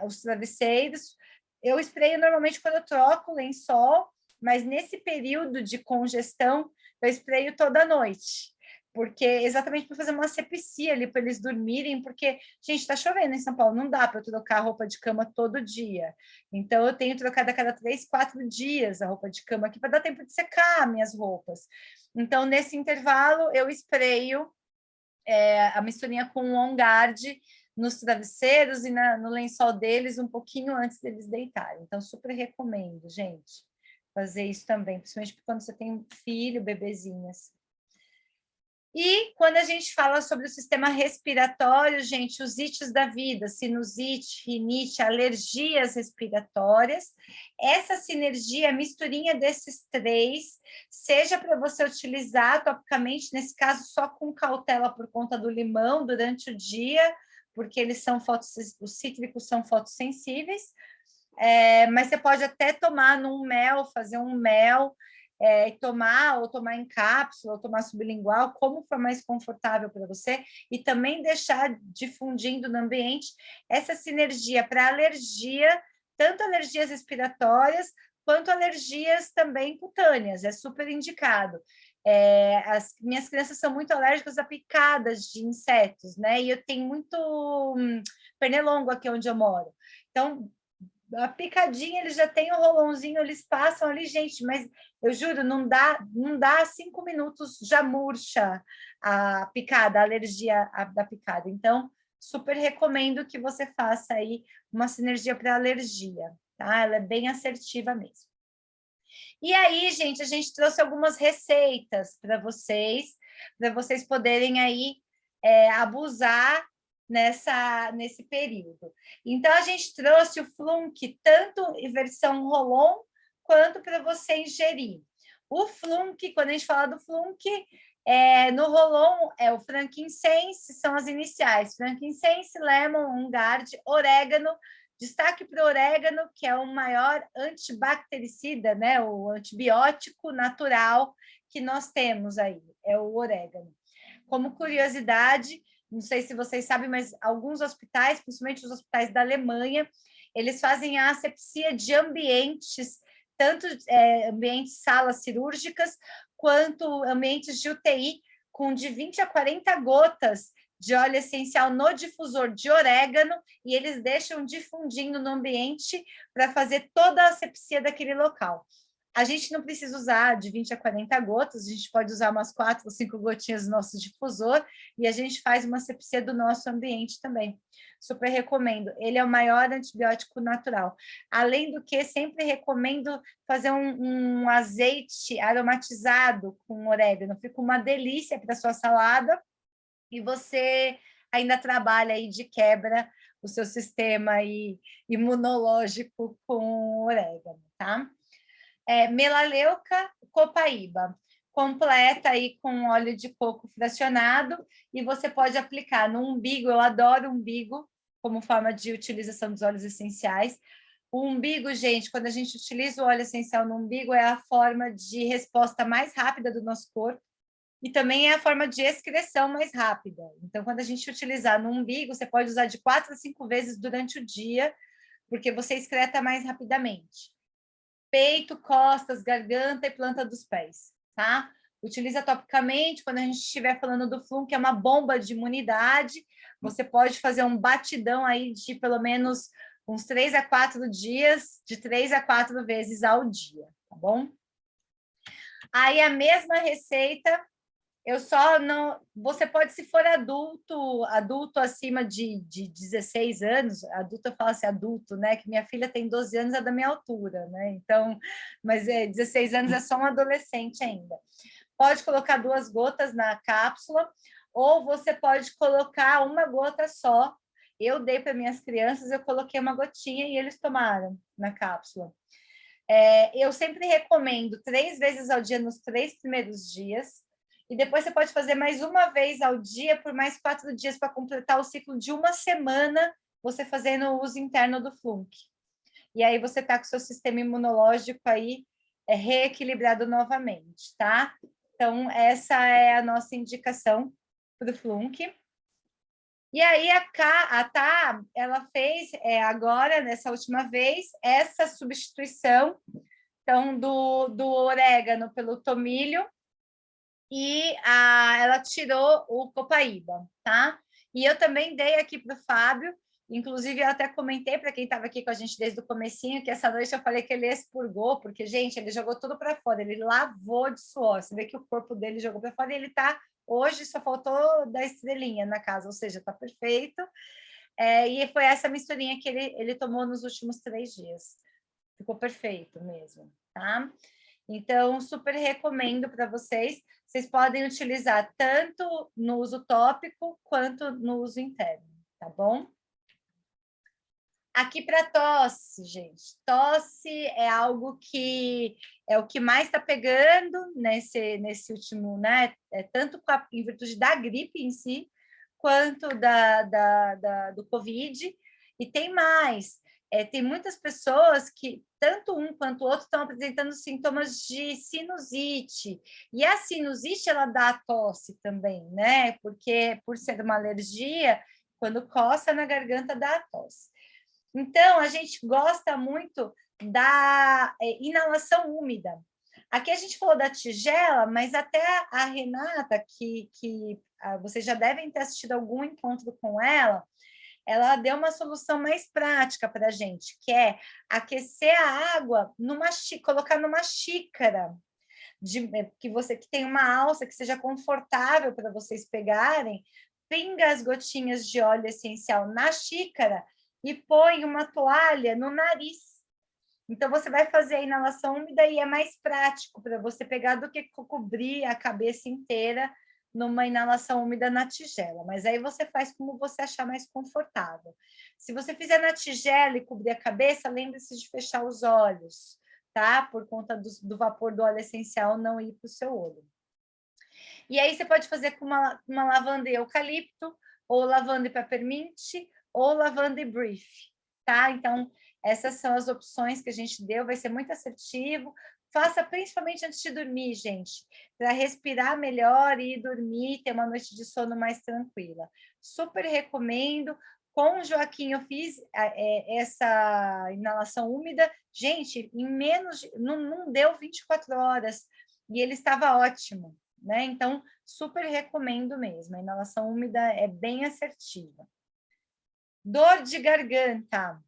os travesseiros. Eu sprayo normalmente quando eu troco o lençol, mas nesse período de congestão, eu sprayo toda noite, porque exatamente para fazer uma asepsia ali, para eles dormirem, porque, gente, está chovendo em São Paulo, não dá para eu trocar a roupa de cama todo dia. Então, eu tenho trocado a cada 3, 4 dias a roupa de cama aqui, para dar tempo de secar minhas roupas. Então, nesse intervalo, eu sprayo a misturinha com o On Guard nos travesseiros e no lençol deles um pouquinho antes deles deitarem. Então, super recomendo, gente, fazer isso também, principalmente quando você tem filho, bebezinhas. E quando a gente fala sobre o sistema respiratório, gente, os ites da vida, sinusite, rinite, alergias respiratórias, essa sinergia, a misturinha desses três, seja para você utilizar topicamente, nesse caso só com cautela por conta do limão durante o dia, porque os cítricos são fotossensíveis, mas você pode até tomar num mel, fazer um mel, tomar em cápsula, ou tomar sublingual, como for mais confortável para você, e também deixar difundindo no ambiente essa sinergia para alergia, tanto alergias respiratórias, quanto alergias também cutâneas, é super indicado. As minhas crianças são muito alérgicas a picadas de insetos, né? E eu tenho muito pernilongo aqui onde eu moro. Então, a picadinha, eles já têm o rolãozinho, eles passam ali, gente, mas eu juro, não dá 5 minutos, já murcha a picada, a alergia da picada. Então, super recomendo que você faça aí uma sinergia para alergia, tá? Ela é bem assertiva mesmo. E aí, gente, a gente trouxe algumas receitas para vocês poderem aí abusar nesse período. Então, a gente trouxe o flunk, tanto em versão roll-on, quanto para você ingerir. O flunk, quando a gente fala do flunk, no roll-on é o frankincense, são as iniciais, frankincense, lemon, on guard, orégano. Destaque para o orégano, que é o maior antibactericida, né? O antibiótico natural que nós temos aí, é o orégano. Como curiosidade, não sei se vocês sabem, mas alguns hospitais, principalmente os hospitais da Alemanha, eles fazem a asepsia de ambientes, tanto ambientes salas cirúrgicas, quanto ambientes de UTI, com de 20 a 40 gotas de óleo essencial no difusor de orégano, e eles deixam difundindo no ambiente para fazer toda a asepsia daquele local. A gente não precisa usar de 20 a 40 gotas, a gente pode usar umas 4 ou 5 gotinhas do nosso difusor, e a gente faz uma asepsia do nosso ambiente também. Super recomendo. Ele é o maior antibiótico natural. Além do que, sempre recomendo fazer um azeite aromatizado com orégano. Fica uma delícia para a sua salada, e você ainda trabalha aí de quebra o seu sistema imunológico com orégano, tá? Melaleuca copaíba, completa aí com óleo de coco fracionado, e você pode aplicar no umbigo. Eu adoro umbigo como forma de utilização dos óleos essenciais. O umbigo, gente, quando a gente utiliza o óleo essencial no umbigo, é a forma de resposta mais rápida do nosso corpo, e também é a forma de excreção mais rápida. Então, quando a gente utilizar no umbigo, você pode usar de 4 a 5 vezes durante o dia, porque você excreta mais rapidamente. Peito, costas, garganta e planta dos pés, tá? Utiliza topicamente quando a gente estiver falando do flum, que é uma bomba de imunidade. Você pode fazer um batidão aí de pelo menos uns 3 a 4 dias, de 3 a 4 vezes ao dia, tá bom? Aí a mesma receita, eu só não... Você pode, se for adulto acima de 16 anos, adulto eu falo assim, adulto, né? Que minha filha tem 12 anos, é da minha altura, né? Então, mas 16 anos é só um adolescente ainda. Pode colocar 2 gotas na cápsula, ou você pode colocar uma gota só. Eu dei para minhas crianças, eu coloquei uma gotinha e eles tomaram na cápsula. Eu sempre recomendo 3 vezes ao dia nos 3 primeiros dias, e depois você pode fazer mais uma vez ao dia por mais 4 dias para completar o ciclo de uma semana, você fazendo o uso interno do flunk. E aí você está com o seu sistema imunológico aí reequilibrado novamente, tá? Então, essa é a nossa indicação para o flunk. E aí a Tá, ela fez agora, nessa última vez, essa substituição então, do orégano pelo tomilho, e ela tirou o copaíba, tá? E eu também dei aqui para o Fábio, inclusive eu até comentei para quem estava aqui com a gente desde o comecinho, que essa noite eu falei que ele expurgou, porque, gente, ele jogou tudo para fora, ele lavou de suor, você vê que o corpo dele jogou para fora, e ele tá, hoje só faltou dar estrelinha na casa, ou seja, tá perfeito, e foi essa misturinha que ele tomou nos últimos 3 dias, ficou perfeito mesmo, tá? Então, super recomendo para vocês. Vocês podem utilizar tanto no uso tópico quanto no uso interno, tá bom? Aqui para tosse, gente. Tosse é algo que é o que mais está pegando nesse último, né? Tanto em virtude da gripe em si, quanto do Covid. E tem mais. Tem muitas pessoas que, tanto um quanto o outro, estão apresentando sintomas de sinusite. E a sinusite, ela dá tosse também, né? Porque, por ser uma alergia, quando coça na garganta, dá tosse. Então, a gente gosta muito da inalação úmida. Aqui a gente falou da tigela, mas até a Renata, que vocês já devem ter assistido algum encontro com ela deu uma solução mais prática para a gente, que é aquecer a água, colocar numa xícara, que tem uma alça que seja confortável para vocês pegarem, pinga as gotinhas de óleo essencial na xícara e põe uma toalha no nariz. Então, você vai fazer a inalação úmida e é mais prático para você pegar do que cobrir a cabeça inteira numa inalação úmida na tigela. Mas aí você faz como você achar mais confortável. Se você fizer na tigela e cobrir a cabeça, lembre-se de fechar os olhos, tá? Por conta do vapor do óleo essencial não ir para o seu olho. E aí você pode fazer com uma lavanda e eucalipto, ou lavanda e peppermint, ou lavanda e brief, tá? Então, essas são as opções que a gente deu, vai ser muito assertivo. Faça principalmente antes de dormir, gente, para respirar melhor e dormir, ter uma noite de sono mais tranquila. Super recomendo. Com o Joaquim, eu fiz essa inalação úmida. Gente, em menos não deu 24 horas, e ele estava ótimo, né? Então, super recomendo mesmo. A inalação úmida é bem assertiva. Dor de garganta.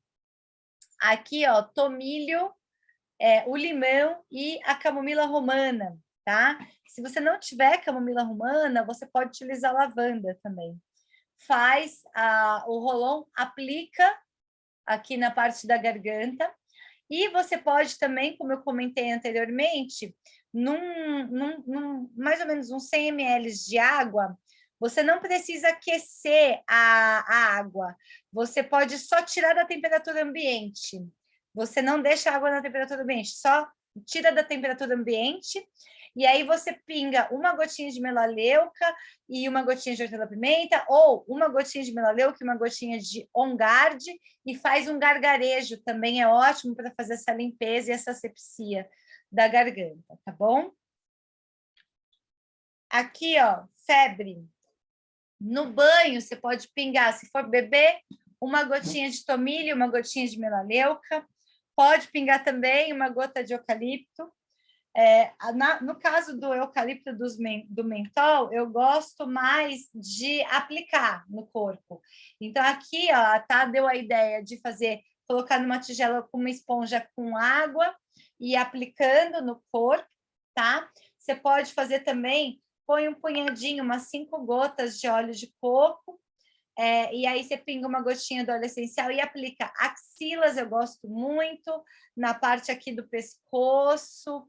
Aqui, ó, tomilho, o limão e a camomila romana, tá? Se você não tiver camomila romana, você pode utilizar lavanda também. Faz o rolon, aplica aqui na parte da garganta. E você pode também, como eu comentei anteriormente, mais ou menos uns 100 ml de água, você não precisa aquecer a água, você pode só tirar da temperatura ambiente. Você não deixa a água na temperatura ambiente, só tira da temperatura ambiente, e aí você pinga uma gotinha de melaleuca e uma gotinha de hortelã-pimenta, ou uma gotinha de melaleuca e uma gotinha de On Guard, e faz um gargarejo, também é ótimo para fazer essa limpeza e essa asepsia da garganta, tá bom? Aqui, ó, febre. No banho, você pode pingar, se for beber, uma gotinha de tomilho, uma gotinha de melaleuca. Pode pingar também uma gota de eucalipto. No caso do eucalipto do mentol, eu gosto mais de aplicar no corpo. Então, aqui, ó, a Tá deu a ideia de colocar numa tigela com uma esponja com água e aplicando no corpo, tá? Você pode fazer também, põe um punhadinho, umas 5 gotas de óleo de coco, e aí você pinga uma gotinha do óleo essencial e aplica. Axilas eu gosto muito, na parte aqui do pescoço,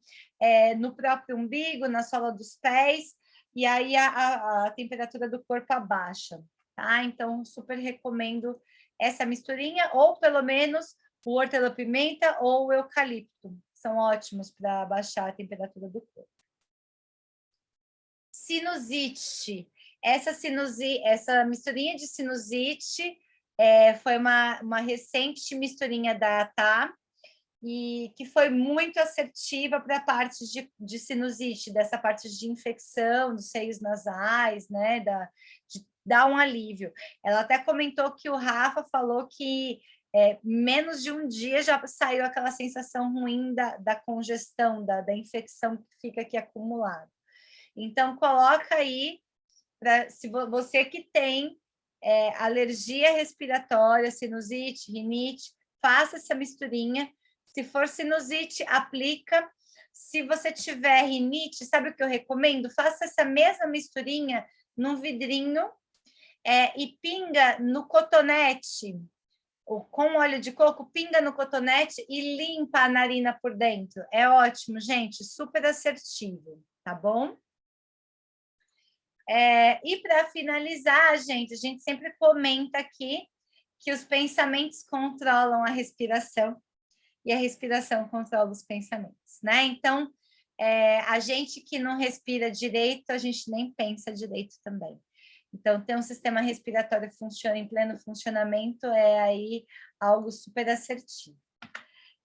no próprio umbigo, na sola dos pés, e aí a temperatura do corpo abaixa, tá? Então, super recomendo essa misturinha, ou pelo menos o hortelã-pimenta ou o eucalipto. São ótimos para baixar a temperatura do corpo. Sinusite. Essa misturinha de sinusite foi uma recente misturinha da Tá, e que foi muito assertiva para a parte de sinusite, dessa parte de infecção dos seios nasais, né? De dar um alívio. Ela até comentou que o Rafa falou que menos de um dia já saiu aquela sensação ruim da congestão, da infecção que fica aqui acumulada. Então, coloca aí, se você que tem alergia respiratória, sinusite, rinite, faça essa misturinha. Se for sinusite, aplica. Se você tiver rinite, sabe o que eu recomendo? Faça essa mesma misturinha num vidrinho e pinga no cotonete, ou com óleo de coco, pinga no cotonete e limpa a narina por dentro. É ótimo, gente, super assertivo, tá bom? E para finalizar, a gente sempre comenta aqui que os pensamentos controlam a respiração e a respiração controla os pensamentos, né? Então, a gente que não respira direito, a gente nem pensa direito também. Então, ter um sistema respiratório que funciona em pleno funcionamento é aí algo super assertivo.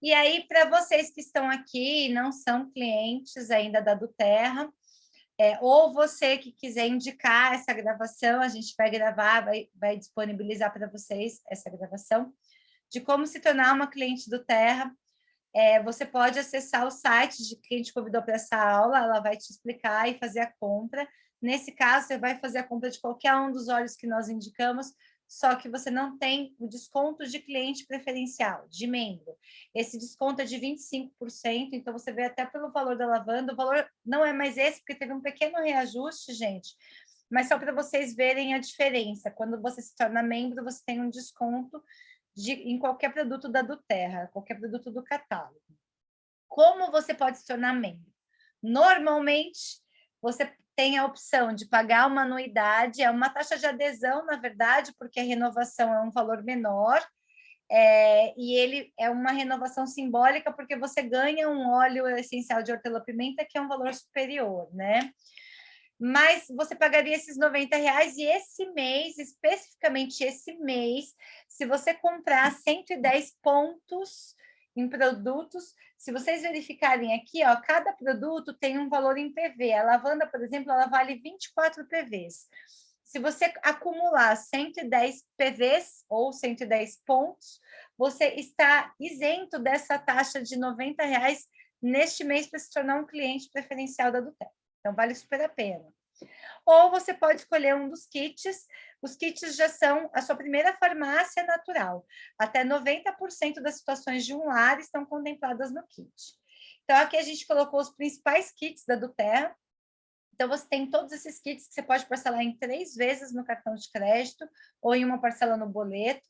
E aí, para vocês que estão aqui e não são clientes ainda da Duterra, ou você que quiser indicar essa gravação, a gente vai gravar, vai disponibilizar para vocês essa gravação, de como se tornar uma cliente do Terra. Você pode acessar o site de quem te convidou para essa aula, ela vai te explicar e fazer a compra. Nesse caso, você vai fazer a compra de qualquer um dos óleos que nós indicamos, só que você não tem o desconto de cliente preferencial, de membro. Esse desconto é de 25%, então você vê até pelo valor da lavanda, o valor não é mais esse, porque teve um pequeno reajuste, gente, mas só para vocês verem a diferença. Quando você se torna membro, você tem um desconto em qualquer produto da Doterra, qualquer produto do catálogo. Como você pode se tornar membro? Normalmente, você tem a opção de pagar uma anuidade, é uma taxa de adesão, na verdade, porque a renovação é um valor menor, e ele é uma renovação simbólica, porque você ganha um óleo essencial de hortelã-pimenta, que é um valor superior, né? Mas você pagaria esses R$90 e esse mês, especificamente esse mês, se você comprar 110 pontos em produtos, se vocês verificarem aqui, ó, cada produto tem um valor em PV. A lavanda, por exemplo, ela vale 24 PVs. Se você acumular 110 PVs ou 110 pontos, você está isento dessa taxa de R$90 neste mês para se tornar um cliente preferencial da Doterra. Então, vale super a pena. Ou você pode escolher um dos kits. Os kits já são a sua primeira farmácia natural. Até 90% das situações de um lar estão contempladas no kit. Então, aqui a gente colocou os principais kits da Doterra. Então, você tem todos esses kits que você pode parcelar em 3 vezes no cartão de crédito ou em uma parcela no boleto.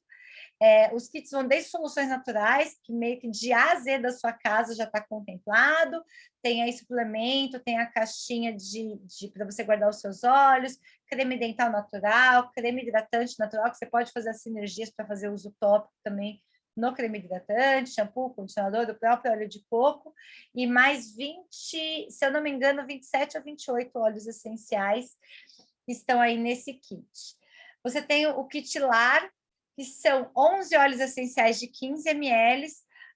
Os kits vão desde soluções naturais, que meio que de A a Z da sua casa já está contemplado, tem aí suplemento, tem a caixinha para você guardar os seus olhos, creme dental natural, creme hidratante natural, que você pode fazer as sinergias para fazer uso tópico também no creme hidratante, shampoo, condicionador, do próprio óleo de coco, e mais 20, se eu não me engano, 27 ou 28 óleos essenciais que estão aí nesse kit. Você tem o kit Lar, que são 11 óleos essenciais de 15 ml,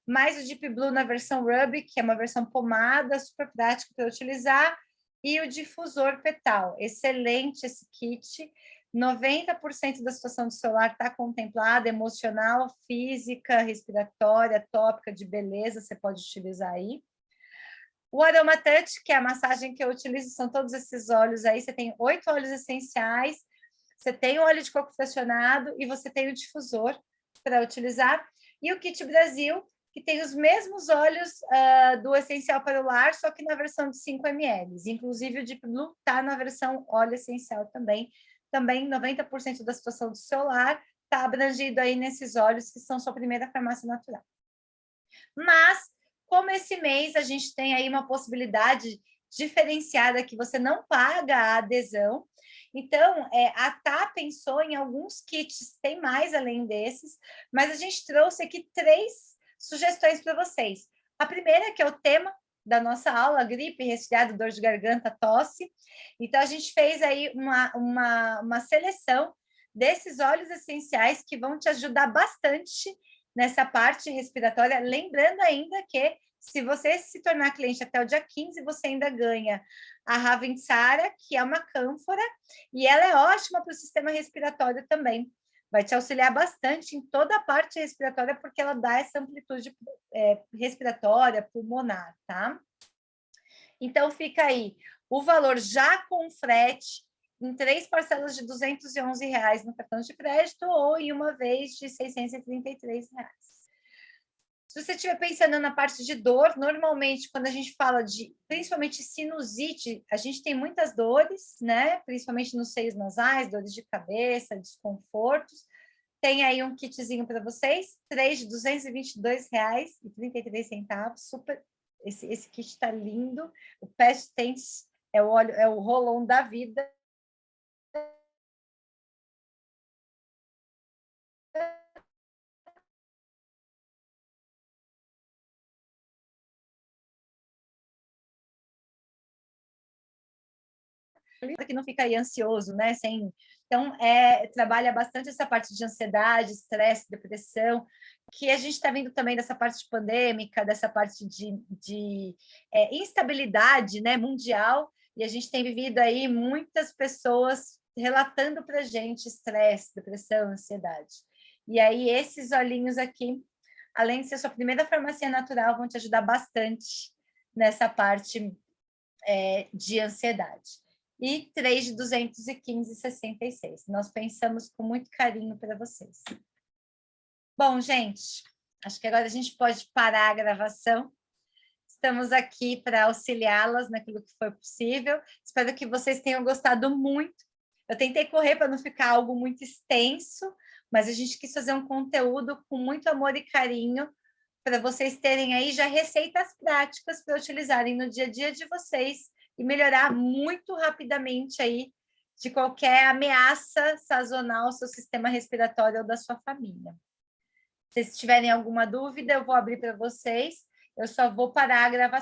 mais o Deep Blue na versão Rub, que é uma versão pomada, super prática para utilizar, e o difusor petal. Excelente esse kit. 90% da situação do celular está contemplada, emocional, física, respiratória, tópica, de beleza, você pode utilizar aí. O Aroma Touch, que é a massagem que eu utilizo, são todos esses óleos aí. Você tem 8 óleos essenciais, você tem o óleo de coco fracionado e você tem o difusor para utilizar. E o Kit Brasil, que tem os mesmos óleos do Essencial para o Lar, só que na versão de 5 ml. Inclusive, o Deep Blue está na versão óleo essencial também. Também 90% da situação do seu lar está abrangido aí nesses óleos, que são sua primeira farmácia natural. Mas, como esse mês a gente tem aí uma possibilidade diferenciada que você não paga a adesão, então, a Tá pensou em alguns kits, tem mais além desses, mas a gente trouxe aqui 3 sugestões para vocês. A primeira, que é o tema da nossa aula, gripe, resfriado, dor de garganta, tosse. Então, a gente fez aí uma seleção desses óleos essenciais que vão te ajudar bastante nessa parte respiratória, lembrando ainda que se você se tornar cliente até o dia 15, você ainda ganha a Ravensara, que é uma cânfora, e ela é ótima para o sistema respiratório também. Vai te auxiliar bastante em toda a parte respiratória, porque ela dá essa amplitude respiratória, pulmonar, tá? Então, fica aí o valor já com frete, em 3 parcelas de R$211 no cartão de crédito ou em uma vez de R$633. Se você estiver pensando na parte de dor, normalmente, quando a gente fala de, principalmente sinusite, a gente tem muitas dores, né? Principalmente nos seios nasais, dores de cabeça, desconfortos. Tem aí um kitzinho para vocês, 3 de R$222,33. Super, esse kit está lindo. O Past Tense é o óleo, é o roll-on da vida. Que não fica aí ansioso, né? Então, trabalha bastante essa parte de ansiedade, estresse, depressão, que a gente está vendo também dessa parte pandêmica, dessa parte de instabilidade, né, mundial, e a gente tem vivido aí muitas pessoas relatando para a gente estresse, depressão, ansiedade. E aí, esses olhinhos aqui, além de ser sua primeira farmácia natural, vão te ajudar bastante nessa parte de ansiedade. E 3 de R$215,66. Nós pensamos com muito carinho para vocês. Bom, gente, acho que agora a gente pode parar a gravação. Estamos aqui para auxiliá-las naquilo que for possível. Espero que vocês tenham gostado muito. Eu tentei correr para não ficar algo muito extenso, mas a gente quis fazer um conteúdo com muito amor e carinho para vocês terem aí já receitas práticas para utilizarem no dia a dia de vocês e melhorar muito rapidamente aí de qualquer ameaça sazonal ao seu sistema respiratório ou da sua família. Se vocês tiverem alguma dúvida, eu vou abrir para vocês. Eu só vou parar a gravação.